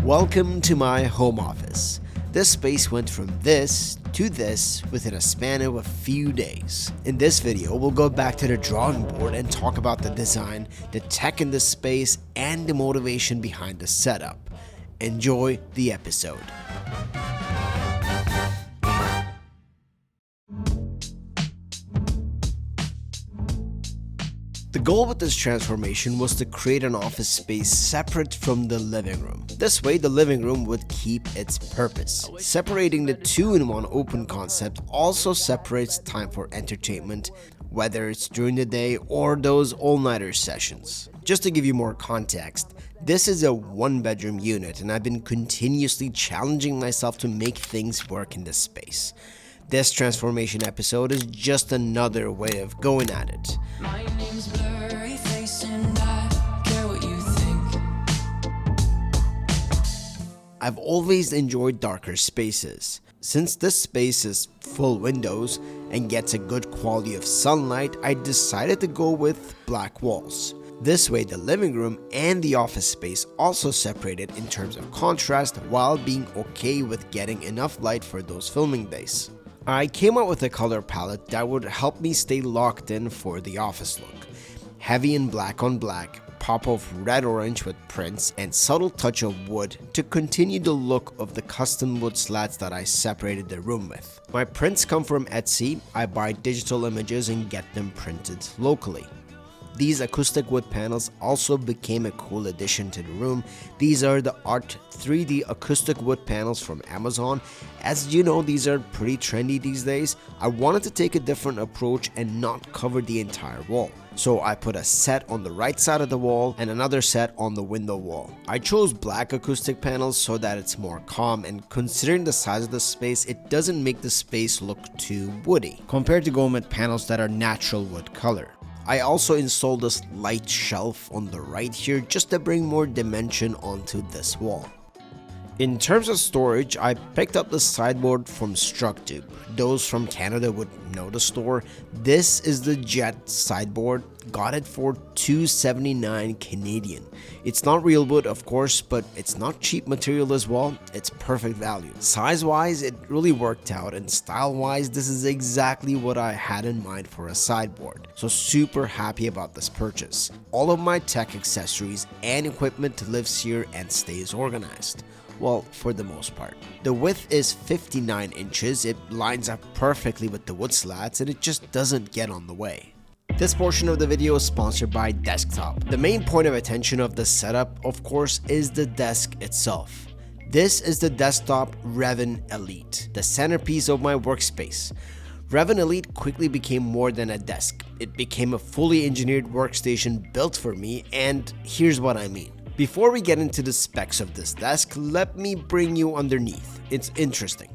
Welcome to my home office. This space went from this to this within a span of a few days. In this video, we'll go back to the drawing board and talk about the design, the tech in this space, and the motivation behind the setup. Enjoy the episode. The goal with this transformation was to create an office space separate from the living room. This way, the living room would keep its purpose. Separating the two-in-one open concept also separates time for entertainment, whether it's during the day or those all-nighter sessions. Just to give you more context, this is a one-bedroom unit and I've been continuously challenging myself to make things work in this space. This transformation episode is just another way of going at it. My name's Blurry Face and I care what you think. I've always enjoyed darker spaces. Since this space is full windows and gets a good quality of sunlight, I decided to go with black walls. This way, the living room and the office space also separated in terms of contrast while being okay with getting enough light for those filming days. I came up with a color palette that would help me stay locked in for the office look. Heavy in black on black, pop of red-orange with prints, and subtle touch of wood to continue the look of the custom wood slats that I separated the room with. My prints come from Etsy. I buy digital images and get them printed locally. These acoustic wood panels also became a cool addition to the room. These are the Art 3D acoustic wood panels from Amazon. As you know, these are pretty trendy these days. I wanted to take a different approach and not cover the entire wall. So I put a set on the right side of the wall and another set on the window wall. I chose black acoustic panels so that it's more calm, and considering the size of the space, it doesn't make the space look too woody compared to going with panels that are natural wood color. I also installed this light shelf on the right here just to bring more dimension onto this wall. In terms of storage, I picked up the sideboard from Structube. Those from Canada would know the store. This is the Jet sideboard. Got it for $279 Canadian. It's not real wood, of course, but it's not cheap material as well. It's perfect value. Size-wise, it really worked out, and style-wise, this is exactly what I had in mind for a sideboard. So super happy about this purchase. All of my tech accessories and equipment lives here and stays organized. Well, for the most part. The width is 59 inches, it lines up perfectly with the wood slats, and it just doesn't get on the way. This portion of the video is sponsored by Dezctop. The main point of attention of the setup, of course, is the desk itself. This is the Dezctop Revon Elite, the centerpiece of my workspace. Revon Elite quickly became more than a desk. It became a fully engineered workstation built for me, and here's what I mean. Before we get into the specs of this desk, let me bring you underneath. It's interesting.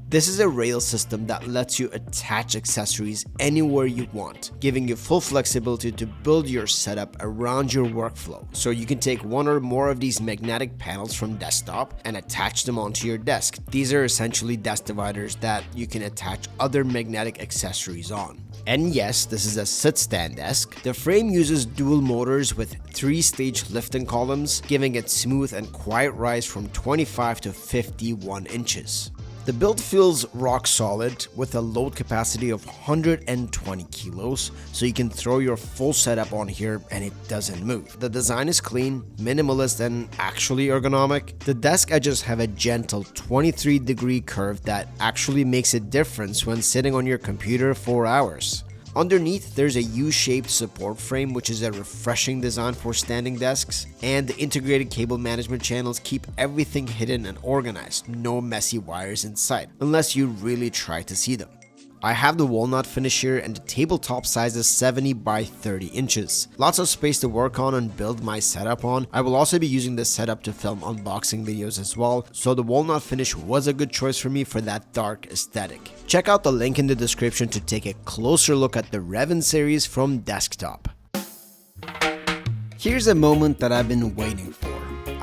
This is a rail system that lets you attach accessories anywhere you want, giving you full flexibility to build your setup around your workflow. So you can take one or more of these magnetic panels from Dezctop and attach them onto your desk. These are essentially desk dividers that you can attach other magnetic accessories on. And yes, this is a sit-stand desk. The frame uses dual motors with 3-stage lifting columns, giving it smooth and quiet rise from 25 to 51 inches. The build feels rock solid with a load capacity of 120 kilos, so you can throw your full setup on here and it doesn't move. The design is clean, minimalist, and actually ergonomic. The desk edges have a gentle 23-degree curve that actually makes a difference when sitting on your computer for hours. Underneath, there's a U-shaped support frame, which is a refreshing design for standing desks, and the integrated cable management channels keep everything hidden and organized, no messy wires in sight, unless you really try to see them. I have the walnut finish here, and the tabletop size is 70 by 30 inches. Lots of space to work on and build my setup on. I will also be using this setup to film unboxing videos as well, so the walnut finish was a good choice for me for that dark aesthetic. Check out the link in the description to take a closer look at the Revon series from Dezctop. Here's a moment that I've been waiting for.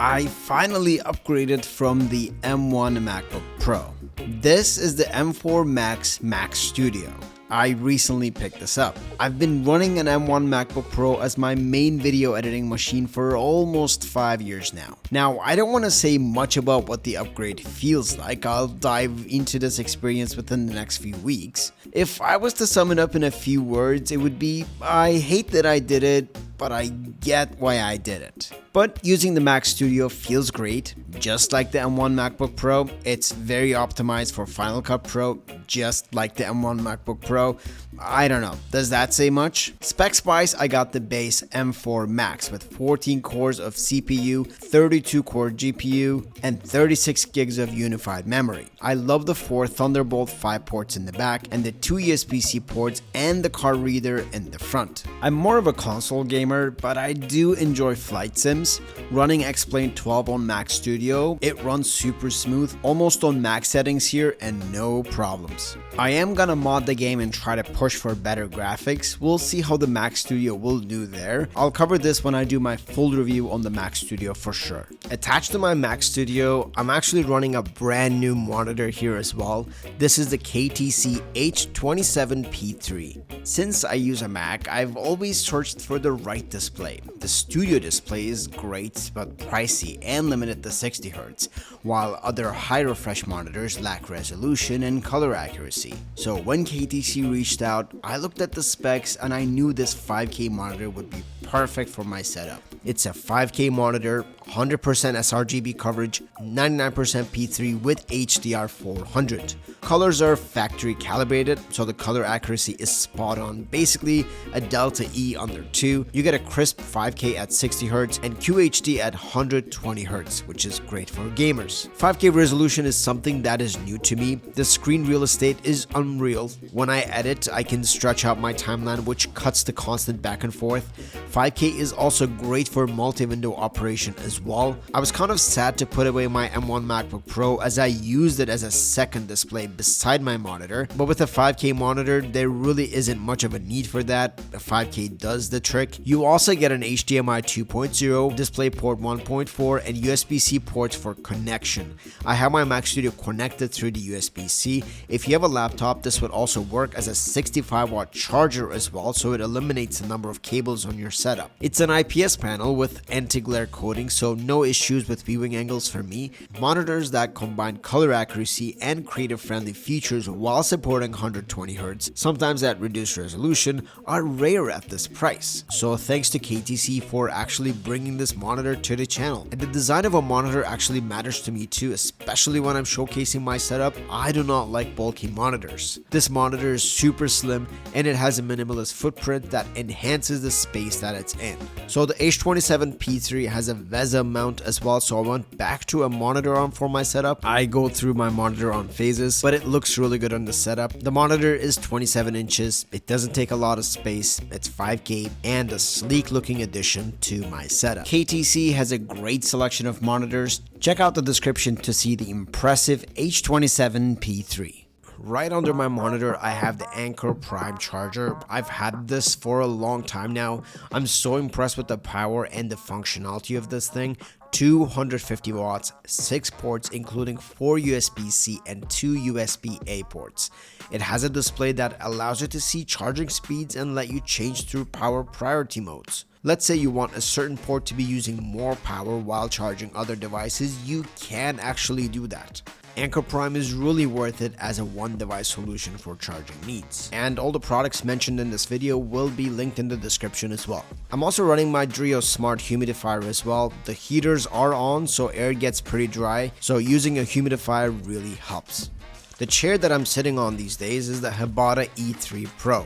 I finally upgraded from the M1 MacBook Pro. This is the M4 Max Mac Studio. I recently picked this up. I've been running an M1 MacBook Pro as my main video editing machine for almost 5 years now. Now, I don't want to say much about what the upgrade feels like. I'll dive into this experience within the next few weeks. If I was to sum it up in a few words, it would be, I hate that I did it, but I get why I did it. But using the Mac Studio feels great, just like the M1 MacBook Pro. It's very optimized for Final Cut Pro, just like the M1 MacBook Pro. I don't know, does that say much? Specs-wise, I got the base M4 Max with 14 cores of CPU, 32 core GPU, and 36 gigs of unified memory. I love the 4 Thunderbolt 5 ports in the back, and the 2 USB-C ports and the card reader in the front. I'm more of a console gamer, but I do enjoy flight sims. Running X-Plane 12 on Mac Studio, it runs super smooth, almost on max settings here, and no problems. I am gonna mod the game and try to push for better graphics. We'll see how the Mac Studio will do there. I'll cover this when I do my full review on the Mac Studio for sure. Attached to my Mac Studio, I'm actually running a brand new monitor here as well. This is the KTC H27P3. Since I use a Mac, I've always searched for the right display. The Studio display is great but pricey and limited to 60Hz, while other high refresh monitors lack resolution and color accuracy. So when KTC reached out, I looked at the specs and I knew this 5K monitor would be perfect for my setup. It's a 5K monitor, 100% sRGB coverage, 99% P3 with HDR 400. Colors are factory calibrated, so the color accuracy is spot on. Basically, a Delta E under 2. You get a crisp 5K at 60Hz and QHD at 120Hz, which is great for gamers. 5K resolution is something that is new to me. The screen real estate is unreal. When I edit, I can stretch out my timeline, which cuts the constant back and forth. 5K is also great for multi-window operation as well. I was kind of sad to put away my M1 MacBook Pro as I used it as a second display beside my monitor, but with a 5K monitor, there really isn't much of a need for that. The 5K does the trick. You also get an HDMI 2.0, DisplayPort 1.4, and USB-C ports for connection. I have my Mac Studio connected through the USB-C. If you have a laptop, this would also work as a 65-watt charger as well, so it eliminates the number of cables on your setup. It's an IPS panel with anti-glare coating, so no issues with viewing angles for me. Monitors that combine color accuracy and creative-friendly features while supporting 120Hz, sometimes at reduced resolution, are rare at this price. So thanks to KTC for actually bringing this monitor to the channel. And the design of a monitor actually matters to me too, especially when I'm showcasing my setup. I do not like bulky monitors. This monitor is super slim and it has a minimalist footprint that enhances the space that it's in. So the H27P3 has a VESA mount as well, so I went back to a monitor arm for my setup. I go through my monitor on phases, but it looks really good on the setup. The monitor is 27 inches, it doesn't take a lot of space, it's 5K, and a sleek looking addition to my setup. KTC has a great selection of monitors. Check out the description to see the impressive H27P3. Right under my monitor, I have the Anker Prime charger. I've had this for a long time now. I'm so impressed with the power and the functionality of this thing. 250 watts, 6 ports including 4 USB-C and 2 USB-A ports. It has a display that allows you to see charging speeds and let you change through power priority modes. Let's say you want a certain port to be using more power while charging other devices, you can actually do that. Anker Prime is really worth it as a one-device solution for charging needs. And all the products mentioned in this video will be linked in the description as well. I'm also running my Drio Smart Humidifier as well. The heaters are on, so air gets pretty dry, so using a humidifier really helps. The chair that I'm sitting on these days is the Hibata E3 Pro.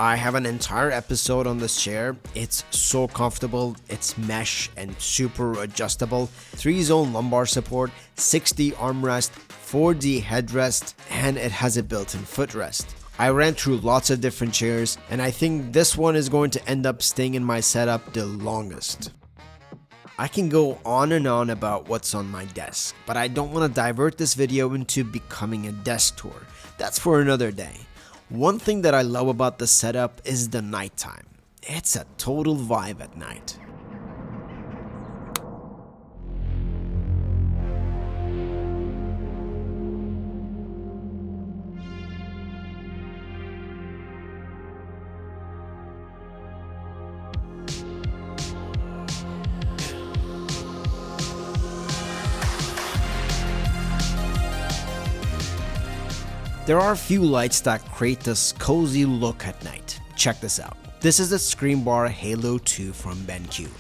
I have an entire episode on this chair. It's so comfortable, it's mesh and super adjustable, 3-zone lumbar support, 6D armrest, 4D headrest, and it has a built-in footrest. I ran through lots of different chairs, and I think this one is going to end up staying in my setup the longest. I can go on and on about what's on my desk, but I don't want to divert this video into becoming a desk tour. That's for another day. One thing that I love about the setup is the nighttime. It's a total vibe at night. There are a few lights that create this cozy look at night. Check this out. This is the Screen Bar Halo 2 from BenQ.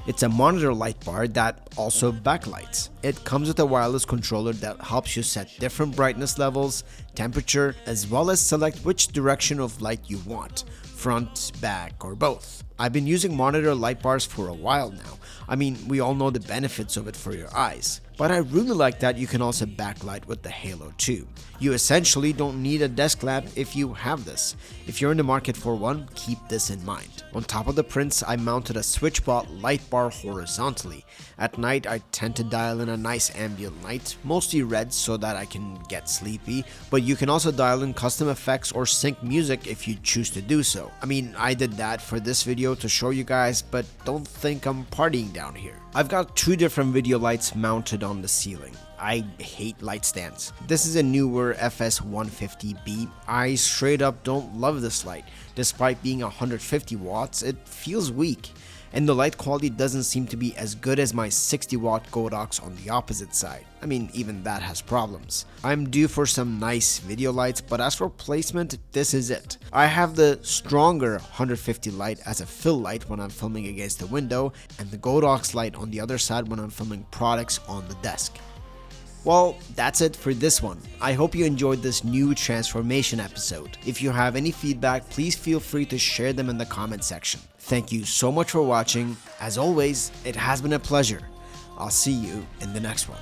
It's a monitor light bar that also backlights. It comes with a wireless controller that helps you set different brightness levels, temperature, as well as select which direction of light you want, front, back, or both. I've been using monitor light bars for a while now. I mean, we all know the benefits of it for your eyes. But I really like that you can also backlight with the Halo 2. You essentially don't need a desk lamp if you have this. If you're in the market for one, keep this in mind. On top of the prints, I mounted a SwitchBot light bar horizontally. At night, I tend to dial in a nice ambient light, mostly red so that I can get sleepy, but you can also dial in custom effects or sync music if you choose to do so. I mean, I did that for this video to show you guys, but don't think I'm partying down here. I've got two different video lights mounted on the ceiling. I hate light stands. This is a newer FS150B. I straight up don't love this light. Despite being 150 watts, it feels weak. And the light quality doesn't seem to be as good as my 60 watt Godox on the opposite side. I mean, even that has problems. I'm due for some nice video lights, but as for placement, this is it. I have the stronger 150 light as a fill light when I'm filming against the window, and the Godox light on the other side when I'm filming products on the desk. Well, that's it for this one. I hope you enjoyed this new transformation episode. If you have any feedback, please feel free to share them in the comment section. Thank you so much for watching. As always, it has been a pleasure. I'll see you in the next one.